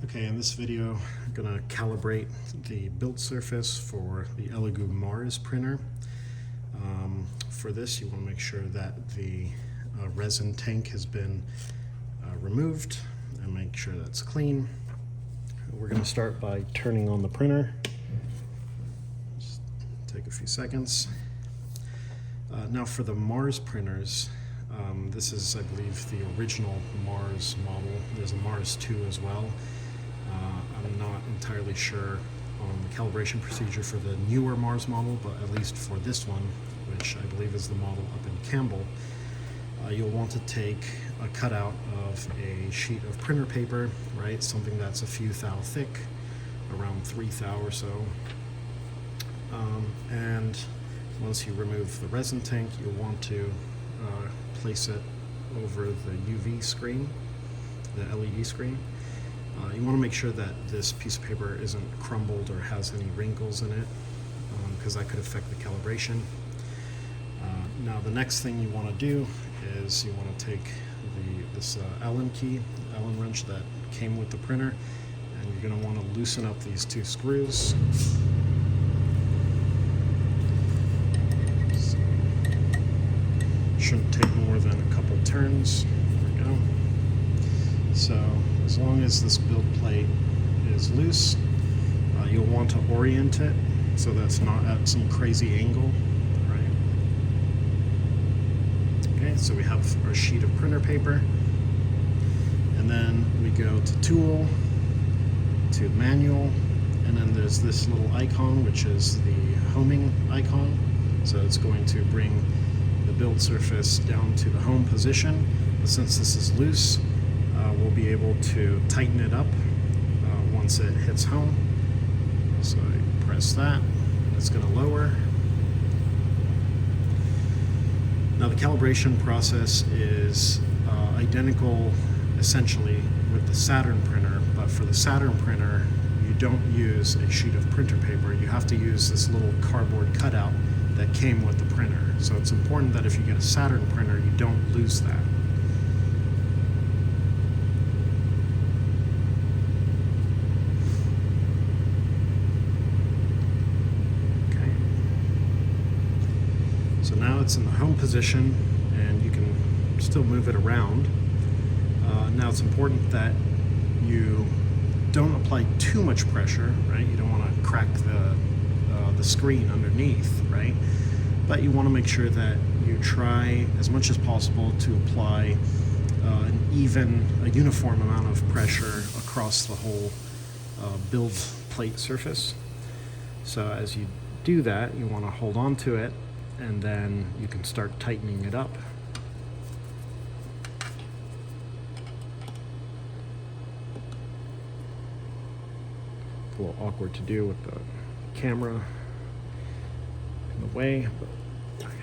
Okay, in this video, I'm going to calibrate the build surface for the Elegoo Mars printer. For this, you want to make sure that the resin tank has been removed and make sure that's clean. We're going to start by turning on the printer. Just take a few seconds. Now for the Mars printers, this is, I believe, the original Mars model. There's a Mars 2 as well. I'm not entirely sure on the calibration procedure for the newer Mars model, but at least for this one, which I believe is the model up in Campbell, you'll want to take a cutout of a sheet of printer paper, right? Something that's a few thou thick, around 3 thou or so. And once you remove the resin tank, you'll want to place it over the UV screen, the LED screen. You want to make sure that this piece of paper isn't crumbled or has any wrinkles in it, because that could affect the calibration. Now the next thing you want to do is you want to take this Allen key, Allen wrench that came with the printer, and you're going to want to loosen up these 2 screws. So, shouldn't take more than a couple turns. There we go. So as long as this build plate is loose, you'll want to orient it so that's not at some crazy angle, right? Okay, so we have our sheet of printer paper, and then we go to Tool, to Manual, and then there's this little icon, which is the homing icon. So it's going to bring the build surface down to the home position. But since this is loose, we'll be able to tighten it up once it hits home. So I press that, and it's going to lower. Now the calibration process is identical essentially with the Saturn printer, but for the Saturn printer you don't use a sheet of printer paper. You have to use this little cardboard cutout that came with the printer. So it's important that if you get a Saturn printer, you don't lose that. So now it's in the home position, and you can still move it around. Now it's important that you don't apply too much pressure, right? You don't want to crack the screen underneath, right? But you want to make sure that you try as much as possible to apply a uniform amount of pressure across the whole build plate surface. So as you do that, you want to hold on to it, and then you can start tightening it up. It's a little awkward to do with the camera in the way, but okay.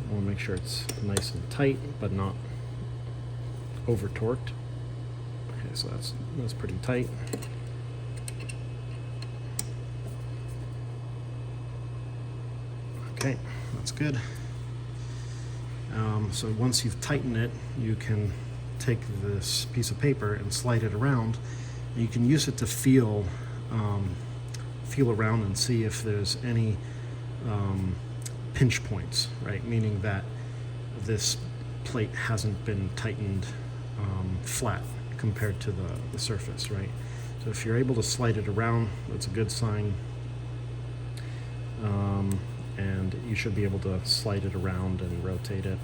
I want to make sure it's nice and tight, but not over torqued. So that's pretty tight. Okay, that's good. So once you've tightened it, you can take this piece of paper and slide it around. And you can use it to feel around and see if there's any pinch points, right? Meaning that this plate hasn't been tightened flat compared to the surface, right? So if you're able to slide it around, that's a good sign. And you should be able to slide it around and rotate it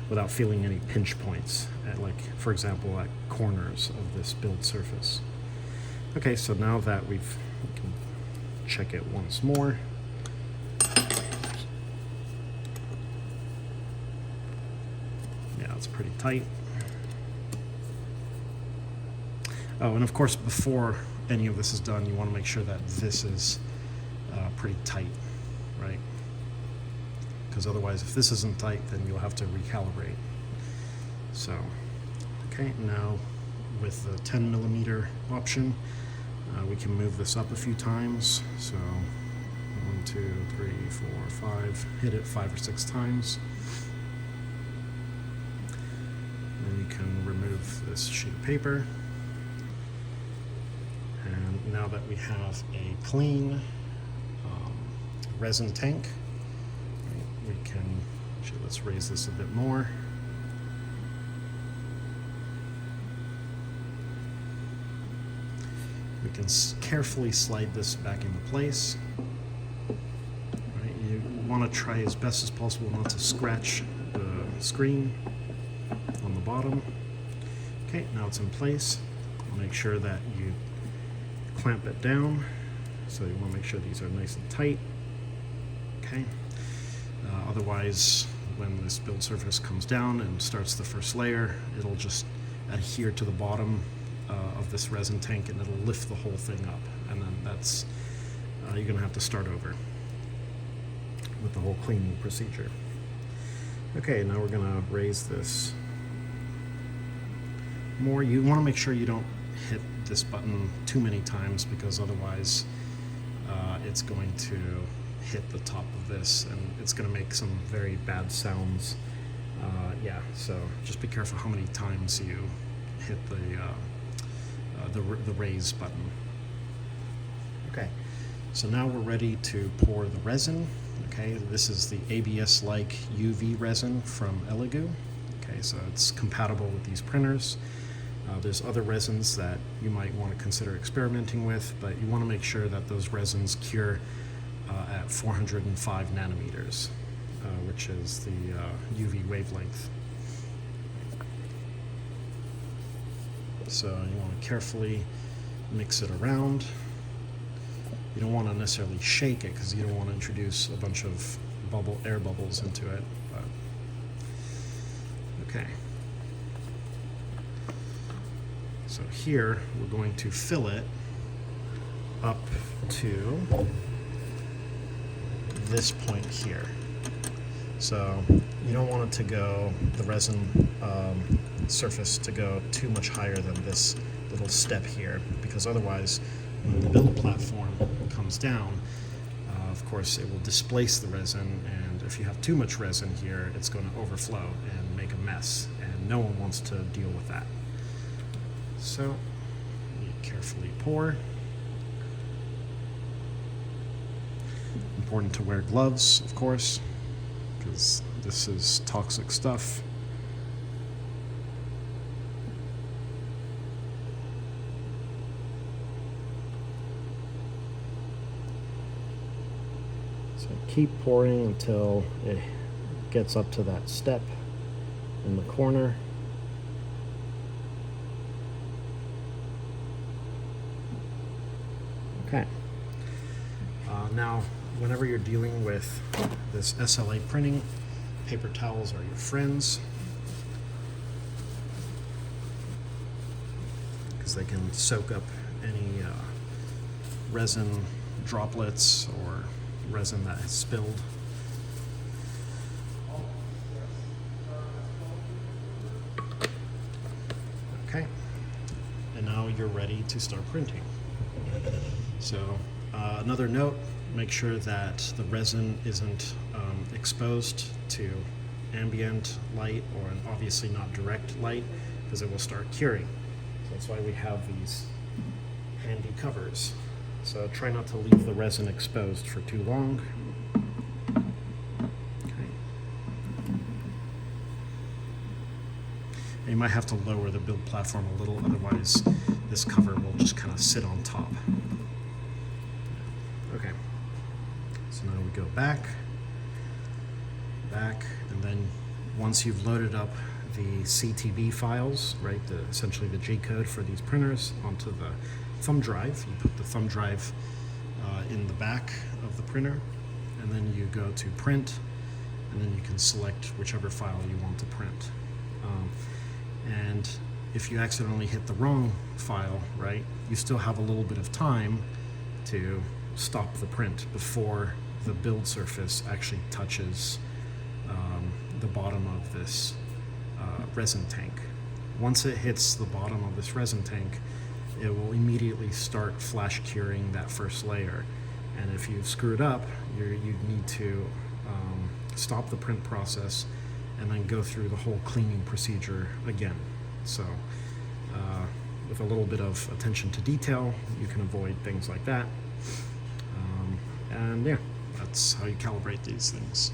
without feeling any pinch points at, like, for example, at corners of this build surface. Okay, so now that we can check it once more. Yeah, it's pretty tight. Oh, and of course, before any of this is done, you want to make sure that this is pretty tight, right? Because otherwise, if this isn't tight, then you'll have to recalibrate. So, okay, now with the 10mm option, we can move this up a few times. So 1, 2, 3, 4, hit it 5 or 6 times. Then you can remove this sheet of paper. And now that we have a clean resin tank, we can, actually let's raise this a bit more. We can carefully slide this back into place. Right, you want to try as best as possible not to scratch the screen on the bottom. Okay, now it's in place. Make sure that you clamp it down. So you want to make sure these are nice and tight. Okay. Otherwise, when this build surface comes down and starts the first layer, it'll just adhere to the bottom of this resin tank, and it'll lift the whole thing up, and then that's you're gonna have to start over with the whole cleaning procedure. Okay, now we're gonna raise this more. You want to make sure you don't hit this button too many times, because otherwise it's going to hit the top of this and it's going to make some very bad sounds. Yeah, so just be careful how many times you hit the raise button. Okay, so now we're ready to pour the resin. Okay, this is the ABS-like UV resin from Elegoo. Okay, so it's compatible with these printers. There's other resins that you might want to consider experimenting with, but you want to make sure that those resins cure at 405 nanometers, which is the UV wavelength. So you want to carefully mix it around. You don't want to necessarily shake it, because you don't want to introduce a bunch of air bubbles into it. But, okay. So here we're going to fill it up to this point here. So you don't want it to go, the resin surface to go too much higher than this little step here, because otherwise when the build platform comes down, of course it will displace the resin, and if you have too much resin here, it's going to overflow and make a mess, and no one wants to deal with that. So you carefully pour. Important to wear gloves, of course, because this is toxic stuff. So keep pouring until it gets up to that step in the corner. Okay. Now, whenever you're dealing with this SLA printing, paper towels are your friends, because they can soak up any resin droplets or resin that has spilled. Okay, and now you're ready to start printing. So another note, make sure that the resin isn't exposed to ambient light, or obviously not direct light, because it will start curing. So that's why we have these handy covers. So try not to leave the resin exposed for too long. Okay. And you might have to lower the build platform a little, otherwise this cover will just kind of sit on top. Okay, so now we go back, and then once you've loaded up the CTB files, right, essentially the G-code for these printers, onto the thumb drive, you put the thumb drive in the back of the printer, and then you go to print, and then you can select whichever file you want to print. And if you accidentally hit the wrong file, right, you still have a little bit of time to stop the print before the build surface actually touches the bottom of this resin tank. Once it hits the bottom of this resin tank, it will immediately start flash curing that first layer. And if you screw it up, you need to stop the print process, and then go through the whole cleaning procedure again. So with a little bit of attention to detail, you can avoid things like that. And yeah, that's how you calibrate these things.